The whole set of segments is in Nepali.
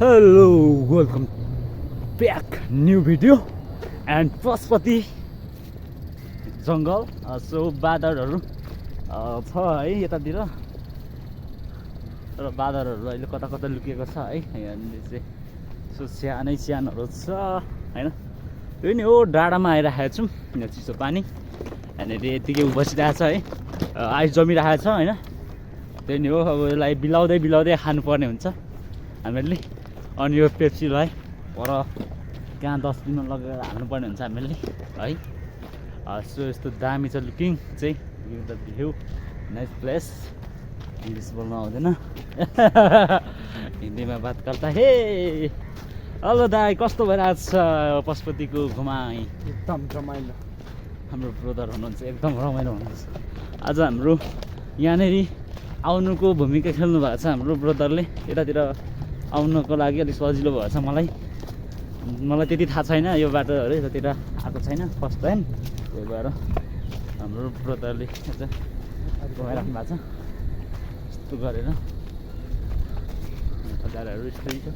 Hello, welcome back. New video and Pashupati जङ्गल सो बाँदरहरू छ है यतातिर र बाँदरहरू अहिले कता कता लुकेको छ है यहाँनिर चाहिँ सो सानैहरू छ हैन यो नि हो डाँडामा आइराखेको छौँ यहाँ चिसो पानी यहाँनिर यतिकै बसिरहेको छ है आइस जमिरहेको छ हैन त्यही नि हो अब यसलाई बिलाउँदै बिलाउँदै खानुपर्ने हुन्छ हामीले अनि यो पेप्सीलाई पर कहाँ डस्टबिनमा लगेर हाल्नुपर्ने हुन्छ हामीले है सो यस्तो दामी छ लुकिङ चाहिँ the view nice place English बोल्नु आउँदैन हिन्दीमा बात गर्दा हे हेलो दाइ कस्तो भइरहेको छ पशुपतिको घुमाइ एकदम रमाइलो हाम्रो ब्रदर हुनुहुन्छ एकदम रमाइलो हुनुहुन्छ आज हाम्रो यहाँनिर आउनुको भूमिका खेल्नु भएको छ हाम्रो ब्रदरले यतातिर आउनको लागि अलिक सजिलो भएछ मलाई त्यति थाहा छैन यो बाटोहरू यतातिर आएको छैन फर्स्ट टाइम त्यही भएर हाम्रो ब्रदरले घुमाइराख्नु भएको छ यस्तो गरेर बजारहरू यस्तै छ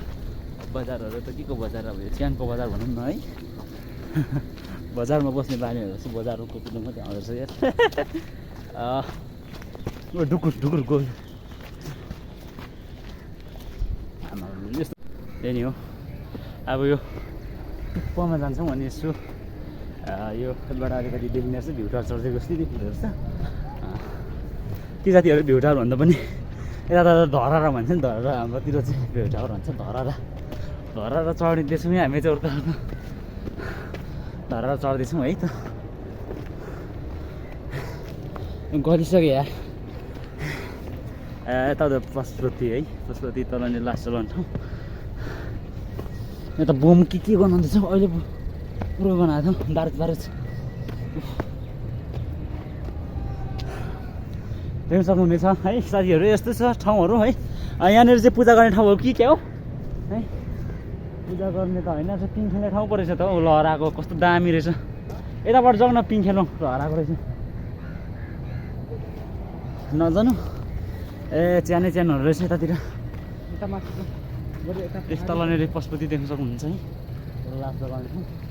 बजारहरू त के को बजार अब यो च्यानको बजार भनौँ न है बजारमा बस्ने बानीहरू चाहिँ बजारको कुरो मात्रै आउँदैछ यार ढुकुर ढुकुर गयो यस्तो त्यही नि हो अब यो टुप्पोमा जान्छौँ अनि यसो यो खेलबाट अलिकति देखिने चाहिँ भ्यू टावर चढेको जस्तै देखिँदो रहेछ ती जातिहरू भ्यू टावर भन्दा पनि यता त धरारा भन्छ नि धरारा हाम्रोतिर चाहिँ भ्यू टावर भन्छ धरारा चढिँदैछौँ यहाँ हामी चाहिँ अर्को धरारा चढ्दैछौँ है त गरिसक्यो यार यता त पशुपति है पशुपति तलनिर लास्ट चलाउने ठाउँ यहाँ त बम के बनाउँदैछ अहिले पुरो बनाएको छ बारुद देख्न सक्नुहुनेछ है साथीहरू यस्तै छ ठाउँहरू है यहाँनिर चाहिँ पूजा गर्ने ठाउँहरू के हो है पूजा गर्ने त होइन पिङ खेल्ने ठाउँ परेछ त हौ लहराको कस्तो दामी रहेछ यताबाट जाउँ न पिङ खेलौँ लहराको रहेछ नजानु च्यानहरू रहेछ यतातिर यस तलनिर पशुपति देख्न सक्नुहुन्छ है लास्ट जग्गा